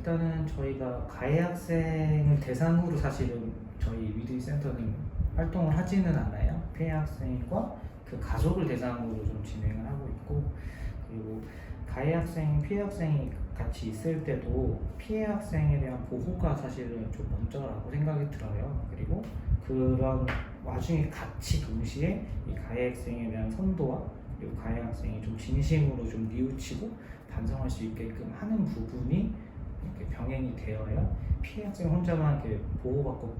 일단은 저희가 가해 학생을 대상으로 사실은 저희 위드위 센터는 활동을 하지는 않아요. 피해 학생과 그 가족을 대상으로 좀 진행을 하고 있고, 그리고 가해 학생, 피해 학생이 같이 있을 때도 피해 학생에 대한 보호가 사실은 좀 먼저라고 생각이 들어요. 그리고 그런 와중에 같이 동시에 이 가해 학생에 대한 선도와 그리고 가해 학생이 좀 진심으로 좀 뉘우치고 반성할 수 있게끔 하는 부분이 이렇게 병행이 되어야 피해 학생 혼자만 이렇게 보호받고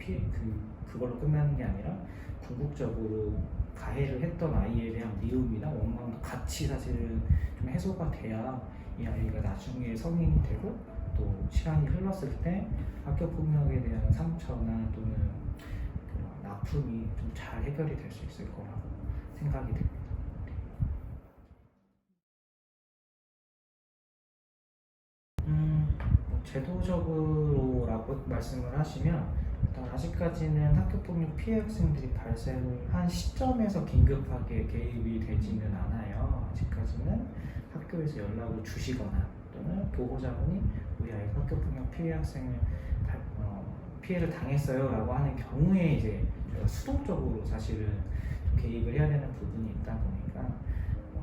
그걸로 끝나는 게 아니라 궁극적으로 가해를 했던 아이에 대한 미움이나 원망도 같이 사실은 좀 해소가 돼야 이 아이가 나중에 성인이 되고 또 시간이 흘렀을 때 학교 폭력에 대한 상처나 또는 그런 아픔이 좀 잘 해결이 될 수 있을 거라고 생각이 됩니다. 제도적으로라고 말씀을 하시면 일단 아직까지는 학교폭력 피해 학생들이 발생한 시점에서 긴급하게 개입이 되지는 않아요. 아직까지는 학교에서 연락을 주시거나 또는 보호자분이 우리 아이가 학교폭력 피해 학생을 피해를 당했어요 라고 하는 경우에 이제 저희가 수동적으로 사실은 개입을 해야 되는 부분이 있다 보니까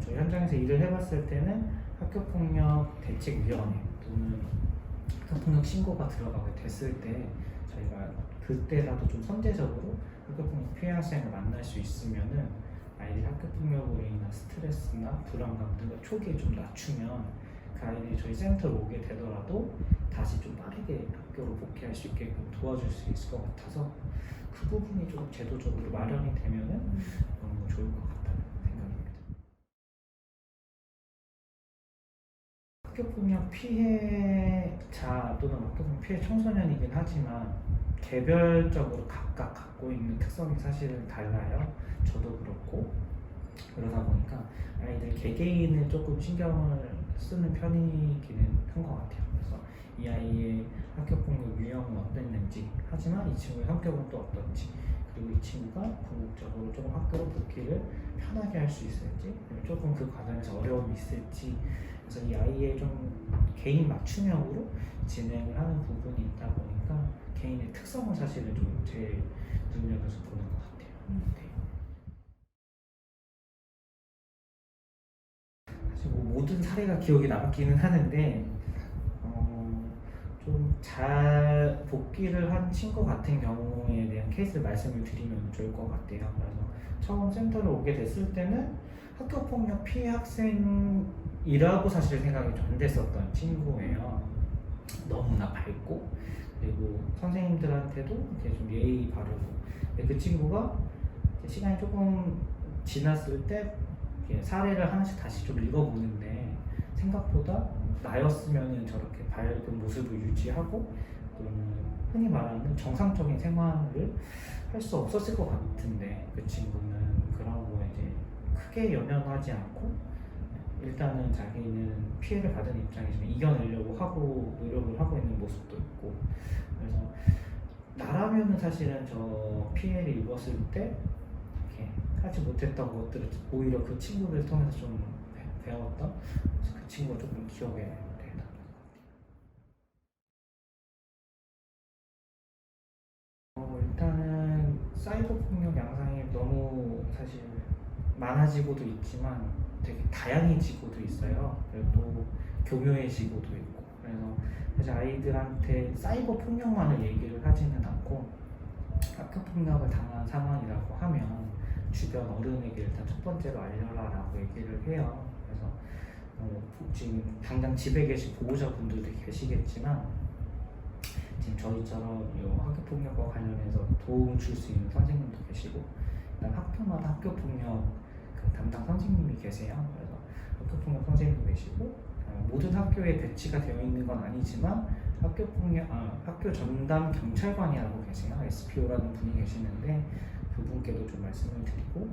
저희 현장에서 일을 해봤을 때는 학교폭력 대책위원회 또는 학교폭력 신고가 들어가게 됐을 때 저희가 그때라도 좀 선제적으로 학교폭력 피해 학생을 만날 수 있으면은 아이들이 학교폭력으로 인한 스트레스나 불안감 등을 초기에 좀 낮추면 그 아이들이 저희 센터로 오게 되더라도 다시 좀 빠르게 학교로 복귀할 수 있게끔 도와줄 수 있을 것 같아서 그 부분이 좀 제도적으로 마련이 되면은 너무 좋을 것 같다는 생각입니다. 학교폭력 피해자 또는 학교폭력 피해 청소년이긴 하지만 개별적으로 각각 갖고 있는 특성이 사실은 달라요. 저도 그렇고 그러다 보니까 아이들 개개인을 조금 신경을 쓰는 편이기는 한 것 같아요. 그래서 이 아이의 학교폭력 유형은 어땠는지, 하지만 이 친구의 성격은 또 어떤지, 그리고 이 친구가 궁극적으로 조금 학교로 복귀를 편하게 할 수 있을지, 조금 그 과정에서 어려움이 있을지, 그래서 이 아이의 좀 개인 맞춤형으로 진행을 하는 부분이 있다 보니까 개인의 특성을 사실은 좀 제일 눈여겨서 보는 것 같아요. 네. 사실 뭐 모든 사례가 기억에 남기는 하는데 좀 잘 복귀를 한 친구 같은 경우에 대한 케이스를 말씀을 드리면 좋을 것 같아요. 그래서 처음 센터를 오게 됐을 때는 학교폭력 피해 학생이라고 사실 생각이 좀 안 됐었던 친구예요. 너무나 밝고 그리고 선생님들한테도 이렇게 좀 예의 바르고, 근데 그 친구가 시간이 조금 지났을 때 사례를 하나씩 다시 좀 읽어보는데 생각보다 나였으면 저렇게 밝은 모습을 유지하고 또는 흔히 말하는 정상적인 생활을 할 수 없었을 것 같은데 그 친구는 그런 거에 이제 크게 연연하지 않고 일단은 자기는 피해를 받은 입장이지만 이겨내려고 하고 노력을 하고 있는 모습도 있고, 그래서 나라면은 사실은 저 피해를 입었을 때 이렇게 하지 못했던 것들을 오히려 그 친구를 통해서 좀 배웠던, 그래서 그 친구가 조금 기억에 남는 것 같아요. 일단은 사이버 폭력 양상이 너무 사실 많아지고도 있지만 되게 다양해지고도 있어요. 그리고 또 교묘해지고도 있고, 그래서 사실 아이들한테 사이버 폭력만을 얘기를 하지는 않고 학교 폭력을 당한 상황이라고 하면 주변 어른에게 일단 첫 번째로 알려라 라고 얘기를 해요. 그래서 지금 당장 집에 계신 보호자분들도 계시겠지만 지금 저희처럼 학교 폭력과 관련해서 도움 줄 수 있는 선생님도 계시고, 일단 학교마다 학교 폭력 그 담당 선생님이 계세요. 그래서 학교 폭력 선생님도 계시고 모든 학교에 배치가 되어 있는 건 아니지만 학교 폭력 학교 전담 경찰관이라고 계세요. SPO라는 분이 계시는데 그분께도 좀 말씀을 드리고,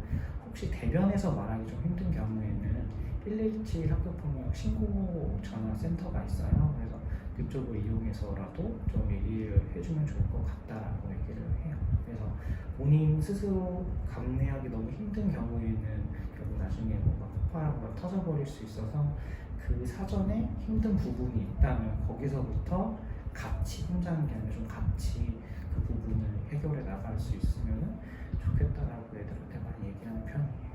혹시 대변에서 말하기 좀 힘든 경우에는 117 학교폭력 신고 전화 센터가 있어요. 그래서 그쪽을 이용해서라도 좀 얘기를 해주면 좋을 것 같다라고 얘기를 해요. 그래서 본인 스스로 감내하기 너무 힘든 경우에는 결국 나중에 뭔가 폭발하거나 터져버릴 수 있어서 그 사전에 힘든 부분이 있다면 거기서부터 같이 혼자 하는 게 아니라 좀 같이 그 부분을 해결해 나갈 수 있으면 좋겠다라고 애들한테 많이 얘기하는 편이에요.